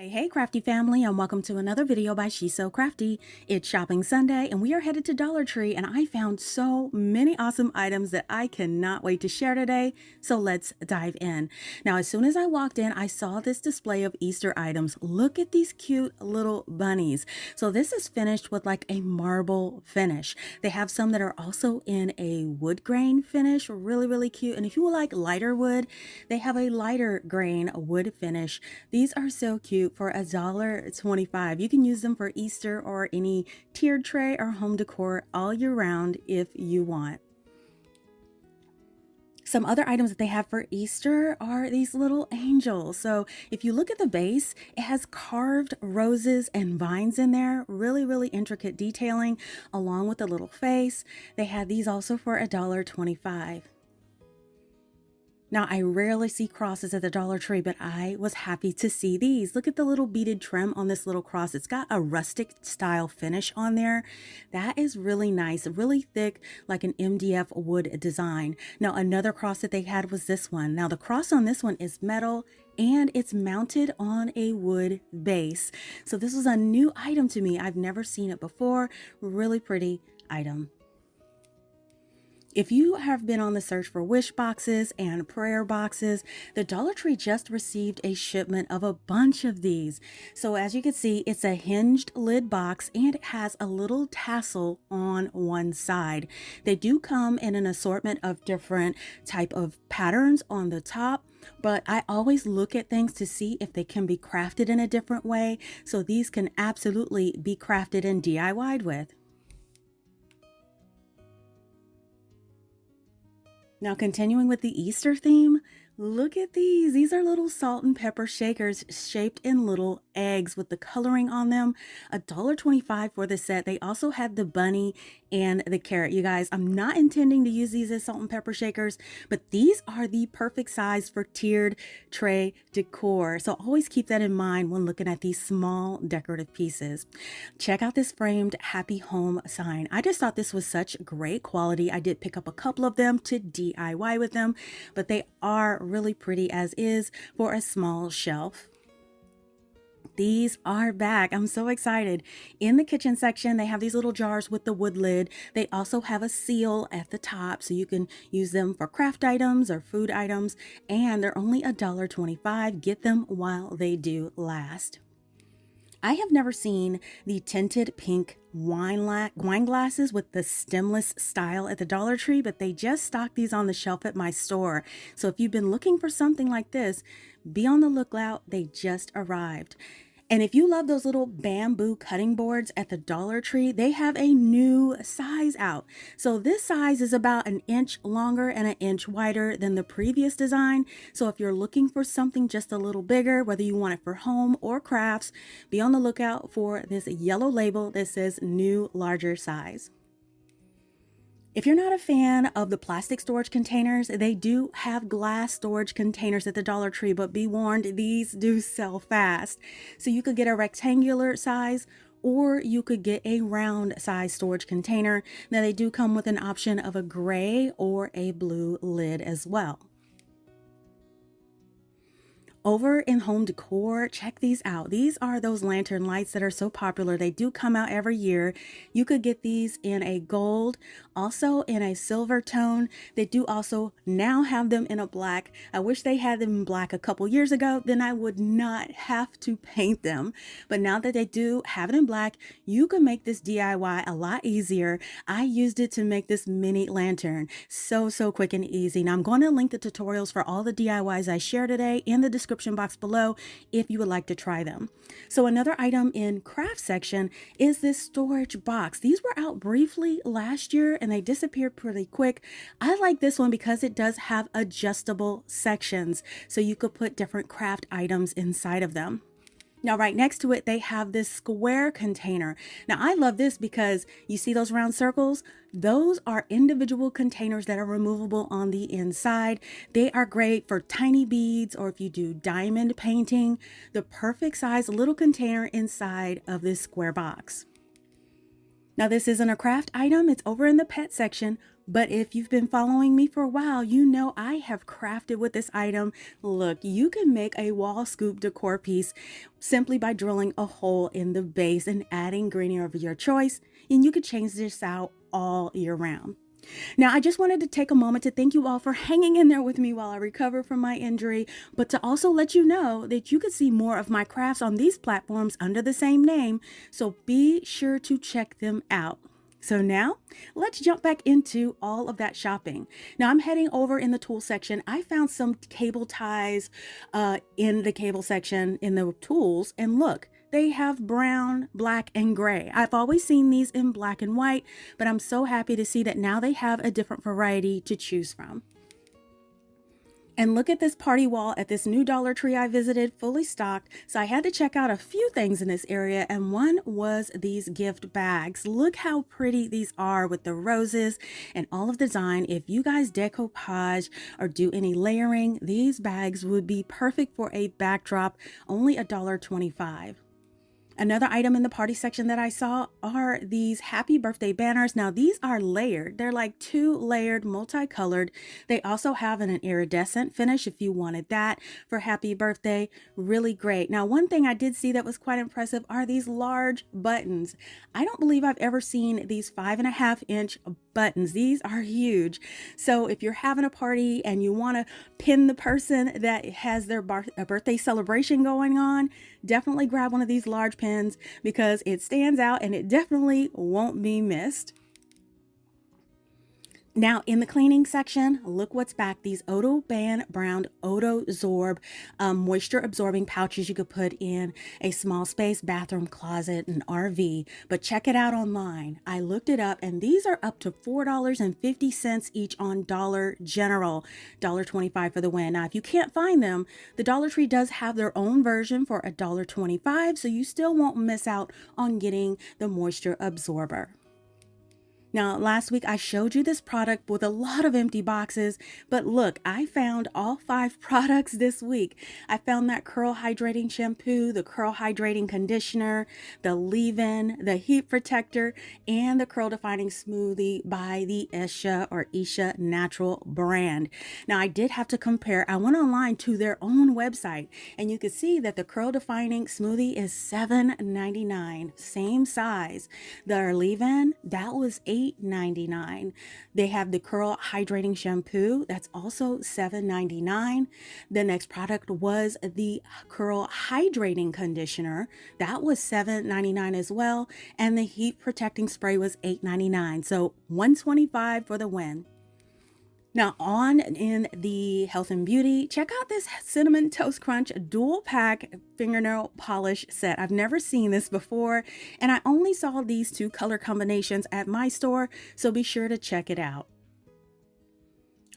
Hey crafty family, and welcome to another video by She's So Crafty. It's shopping Sunday and we are headed to Dollar Tree, and I found so many awesome items that I cannot wait to share today. So let's dive in. Now, as soon as I walked in, I saw this display of Easter items. Look at these cute little bunnies. So this is finished with like a marble finish. They have some that are also in a wood grain finish, really cute. And if you like lighter wood, they have a lighter grain wood finish. These are so cute for $1.25. You can use them for Easter or any tiered tray or home decor all year round if you want. Some other items that they have for Easter are these little angels. So if you look at the base, it has carved roses and vines in there. Really intricate detailing along with the little face. They had these also for $1.25. Now, I rarely see crosses at the Dollar Tree, but I was happy to see these. Look at the little beaded trim on this little cross. It's got a rustic style finish on there. That is really nice, really thick, like an MDF wood design. Now, another cross that they had was this one. Now, the cross on this one is metal and it's mounted on a wood base. So this was a new item to me. I've never seen it before. Really pretty item. If you have been on the search for wish boxes and prayer boxes, the Dollar Tree just received a shipment of a bunch of these. So as you can see, it's a hinged lid box and it has a little tassel on one side. They do come in an assortment of different type of patterns on the top, but I always look at things to see if they can be crafted in a different way. So these can absolutely be crafted and DIY'd with. Now, continuing with the Easter theme, look at these. These are little salt and pepper shakers shaped in little eggs with the coloring on them. $1.25 for the set. They also had the bunny and the carrot. You guys, I'm not intending to use these as salt and pepper shakers, but these are the perfect size for tiered tray decor. So always keep that in mind when looking at these small decorative pieces. Check out this framed happy home sign. I just thought this was such great quality. I did pick up a couple of them to DIY with them, but they are really pretty as is for a small shelf. These are back. I'm so excited. In the kitchen section, they have these little jars with the wood lid. They also have a seal at the top, so you can use them for craft items or food items, and they're only $1.25. Get them while they do last. I have never seen the tinted pink wine glasses with the stemless style at the Dollar Tree, but they just stocked these on the shelf at my store. So if you've been looking for something like this, be on the lookout. They just arrived. And if you love those little bamboo cutting boards at the Dollar Tree, they have a new size out. So this size is about an inch longer and an inch wider than the previous design. So if you're looking for something just a little bigger, whether you want it for home or crafts, be on the lookout for this yellow label that says new larger size. If you're not a fan of the plastic storage containers, they do have glass storage containers at the Dollar Tree, but be warned, these do sell fast. So you could get a rectangular size or you could get a round size storage container. Now they do come with an option of a gray or a blue lid as well. Over in home decor, check these out. These are those lantern lights that are so popular. They do come out every year. You could get these in a gold, also in a silver tone. They do also now have them in a black. I wish they had them in black a couple years ago, then I would not have to paint them. But now that they do have it in black, you can make this DIY a lot easier. I used it to make this mini lantern. So quick and easy. Now I'm going to link the tutorials for all the DIYs I share today in the description box below if you would like to try them. So another item in craft section is this storage box. These were out briefly last year and they disappeared pretty quick. I like this one because it does have adjustable sections, so you could put different craft items inside of them. Now, right next to it, they have this square container. Now, I love this because you see those round circles? Those are individual containers that are removable on the inside. They are great for tiny beads or if you do diamond painting, the perfect size little container inside of this square box. Now, this isn't a craft item. It's over in the pet section, But if you've been following me for a while, you know I have crafted with this item. Look, you can make a wall scoop decor piece simply by drilling a hole in the base and adding greenery of your choice, and you could change this out all year round. Now, I just wanted to take a moment to thank you all for hanging in there with me while I recover from my injury, but to also let you know that you can see more of my crafts on these platforms under the same name, so be sure to check them out. So now let's jump back into all of that shopping. Now I'm heading over in the tool section. I found some cable ties in the cable section in the tools, and look, they have brown, black, and gray. I've always seen these in black and white, but I'm so happy to see that now they have a different variety to choose from. And look at this party wall at this new Dollar Tree I visited, fully stocked. So I had to check out a few things in this area, and one was these gift bags. Look how pretty these are with the roses and all of the design. If you guys decoupage or do any layering, these bags would be perfect for a backdrop, only $1.25. Another item in the party section that I saw are these happy birthday banners. Now these are layered. They're like 2 layered, multicolored. They also have an iridescent finish if you wanted that for happy birthday. Really great. Now one thing I did see that was quite impressive are these large buttons. I don't believe I've ever seen these 5.5-inch buttons. These are huge. So if you're having a party and you want to pin the person that has their birthday celebration going on, definitely grab one of these large pins because it stands out and it definitely won't be missed. Now in the cleaning section, look what's back. These Odo Band Brown Odo Zorb moisture absorbing pouches you could put in a small space, bathroom, closet, and RV. But check it out online. I looked it up and these are up to $4.50 each on Dollar General, $1.25 for the win. Now if you can't find them, the Dollar Tree does have their own version for $1.25, so you still won't miss out on getting the moisture absorber. Now, last week I showed you this product with a lot of empty boxes, but look, I found all 5 products this week. I found that curl hydrating shampoo, the curl hydrating conditioner, the leave-in, the heat protector, and the curl defining smoothie by the Isha Natural brand. Now, I did have to compare. I went online to their own website, and you can see that the curl defining smoothie is $7.99, same size. The leave-in, that was $8.99. They have the curl hydrating shampoo, that's also $7.99. The next product was the curl hydrating conditioner, that was $7.99 as well, and the heat protecting spray was $8.99. So $1.25 for the win. Now on in the health and beauty, check out this Cinnamon Toast Crunch dual pack fingernail polish set. I've never seen this before, and I only saw these 2 color combinations at my store, so be sure to check it out.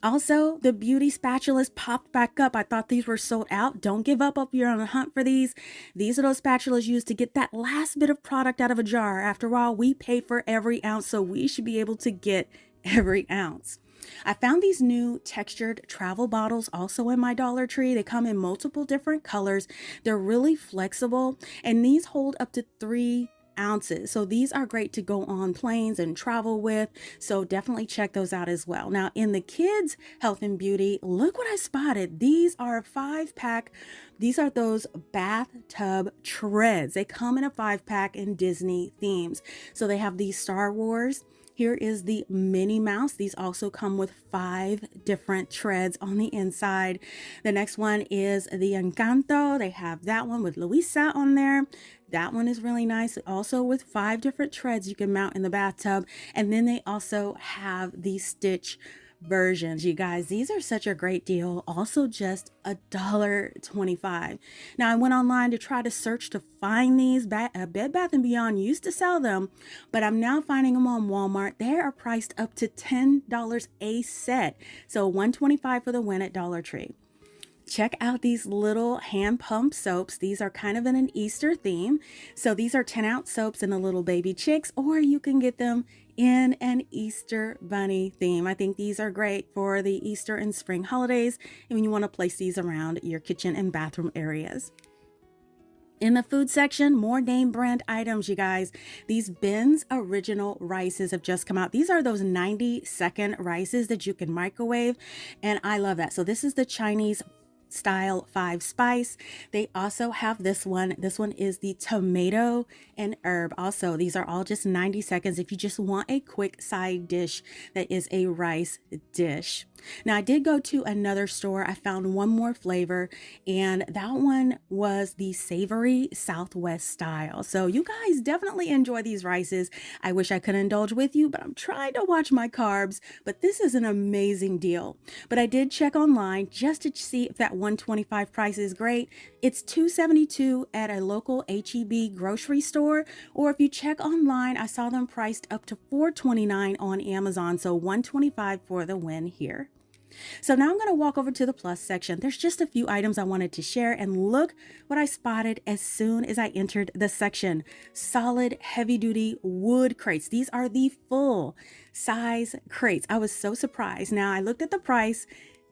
Also, the beauty spatulas popped back up. I thought these were sold out. Don't give up if you're on a hunt for these. These are those spatulas used to get that last bit of product out of a jar. After all, we pay for every ounce, so we should be able to get every ounce. I found these new textured travel bottles also in my Dollar Tree. They come in multiple different colors. They're really flexible, and these hold up to 3 ounces. So these are great to go on planes and travel with. So definitely check those out as well. Now in the kids health and beauty, look what I spotted. These are a 5-pack. These are those bathtub treads. They come in a 5-pack in Disney themes. So they have these Star Wars. Here is the Minnie Mouse. These also come with 5 different treads on the inside. The next one is the Encanto. They have that one with Luisa on there. That one is really nice. Also with 5 different treads you can mount in the bathtub. And then they also have the Stitch versions. You guys, these are such a great deal. Also just $1.25. Now I went online to try to search to find these. Bed Bath & Beyond used to sell them, but I'm now finding them on Walmart. They are priced up to $10 a set. So $1.25 for the win at Dollar Tree. Check out these little hand pump soaps. These are kind of in an Easter theme. So these are 10-ounce soaps in the little baby chicks, or you can get them in an Easter bunny theme. I think these are great for the Easter and spring holidays and when you want to place these around your kitchen and bathroom areas. In the food section, more name brand items, you guys. These Ben's original rices have just come out. These are those 90-second rices that you can microwave, and I love that. So this is the Chinese style 5 spice. They also have this one. This one is the tomato and herb. Also, these are all just 90 seconds if you just want a quick side dish that is a rice dish. Now, I did go to another store. I found one more flavor, and that one was the savory Southwest style. So you guys definitely enjoy these rices. I wish I could indulge with you, but I'm trying to watch my carbs. But this is an amazing deal. But I did check online just to see if that 125 price is great. It's $272 at a local H-E-B grocery store, or if you check online, I saw them priced up to $429 on Amazon. So $125 for the win here. So now I'm going to walk over to the plus section. There's just a few items I wanted to share, and look what I spotted as soon as I entered the section. Solid heavy duty wood crates. These are the full size crates. I was so surprised. Now I looked at the price,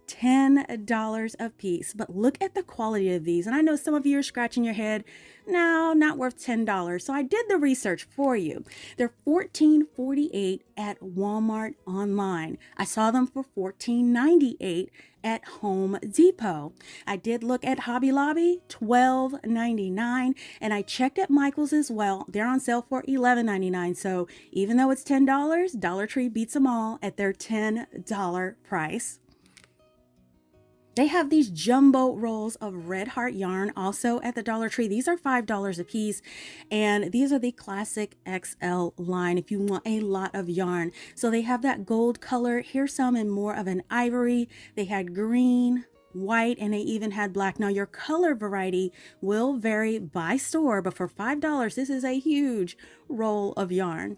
$10 a piece, but look at the quality of these. And I know some of you are scratching your head. No, not worth $10. So I did the research for you. They're $14.48 at Walmart online. I saw them for $14.98 at Home Depot. I did look at Hobby Lobby, $12.99, and I checked at Michael's as well. They're on sale for $11.99. So even though it's $10, Dollar Tree beats them all at their $10 price. They have these jumbo rolls of Red Heart yarn also at the Dollar Tree. These are $5 a piece, and these are the classic XL line if you want a lot of yarn. So they have that gold color. Here's some in more of an ivory. They had green, white, and they even had black. Now your color variety will vary by store, but for $5, this is a huge roll of yarn.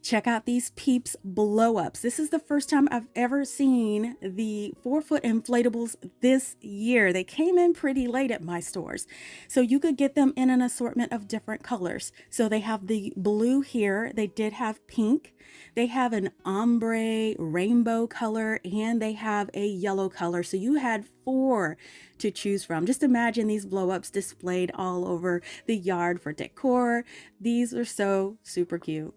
Check out these Peeps blow-ups. This is the first time I've ever seen the 4-foot inflatables this year. They came in pretty late at my stores, so you could get them in an assortment of different colors. So they have the blue here. They did have pink. They have an ombre rainbow color, and they have a yellow color. So you had 4 to choose from. Just imagine these blow-ups displayed all over the yard for decor. These are so super cute.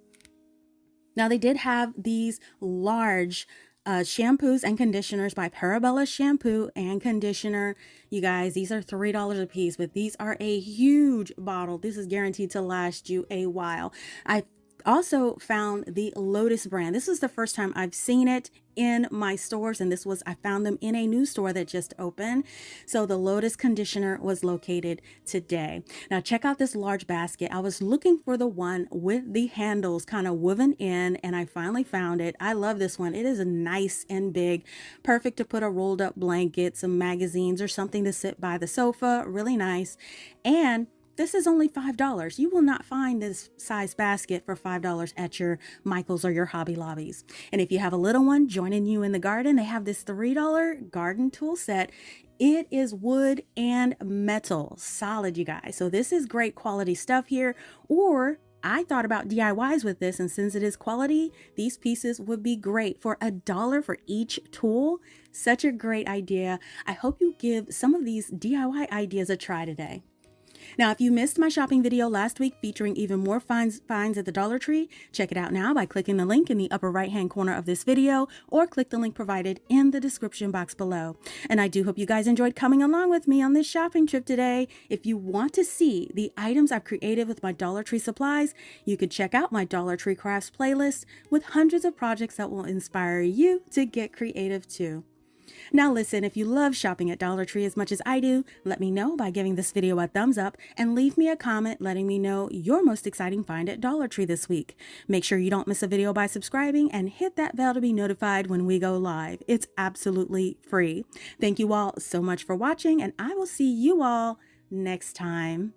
Now they did have these large shampoos and conditioners by Parabella Shampoo and Conditioner. You guys, these are $3 a piece, but these are a huge bottle. This is guaranteed to last you a while. I also found the Lotus brand. This is the first time I've seen it in my stores, and I found them in a new store that just opened. So the Lotus conditioner was located today. Now check out this large basket. I was looking for the one with the handles kind of woven in, and I finally found it. I love this one. It is nice and big, perfect to put a rolled up blanket, some magazines, or something to sit by the sofa. Really nice. And this is only $5. You will not find this size basket for $5 at your Michael's or your Hobby Lobbies. And if you have a little one joining you in the garden, they have this $3 garden tool set. It is wood and metal, solid, you guys. So this is great quality stuff here. Or I thought about DIYs with this, and since it is quality, these pieces would be great for $1 for each tool. Such a great idea. I hope you give some of these DIY ideas a try today. Now, if you missed my shopping video last week featuring even more finds at the Dollar Tree, check it out now by clicking the link in the upper right-hand corner of this video, or click the link provided in the description box below. And I do hope you guys enjoyed coming along with me on this shopping trip today. If you want to see the items I've created with my Dollar Tree supplies, you could check out my Dollar Tree Crafts playlist with hundreds of projects that will inspire you to get creative too. Now listen, if you love shopping at Dollar Tree as much as I do, let me know by giving this video a thumbs up and leave me a comment letting me know your most exciting find at Dollar Tree this week. Make sure you don't miss a video by subscribing and hit that bell to be notified when we go live. It's absolutely free. Thank you all so much for watching, and I will see you all next time.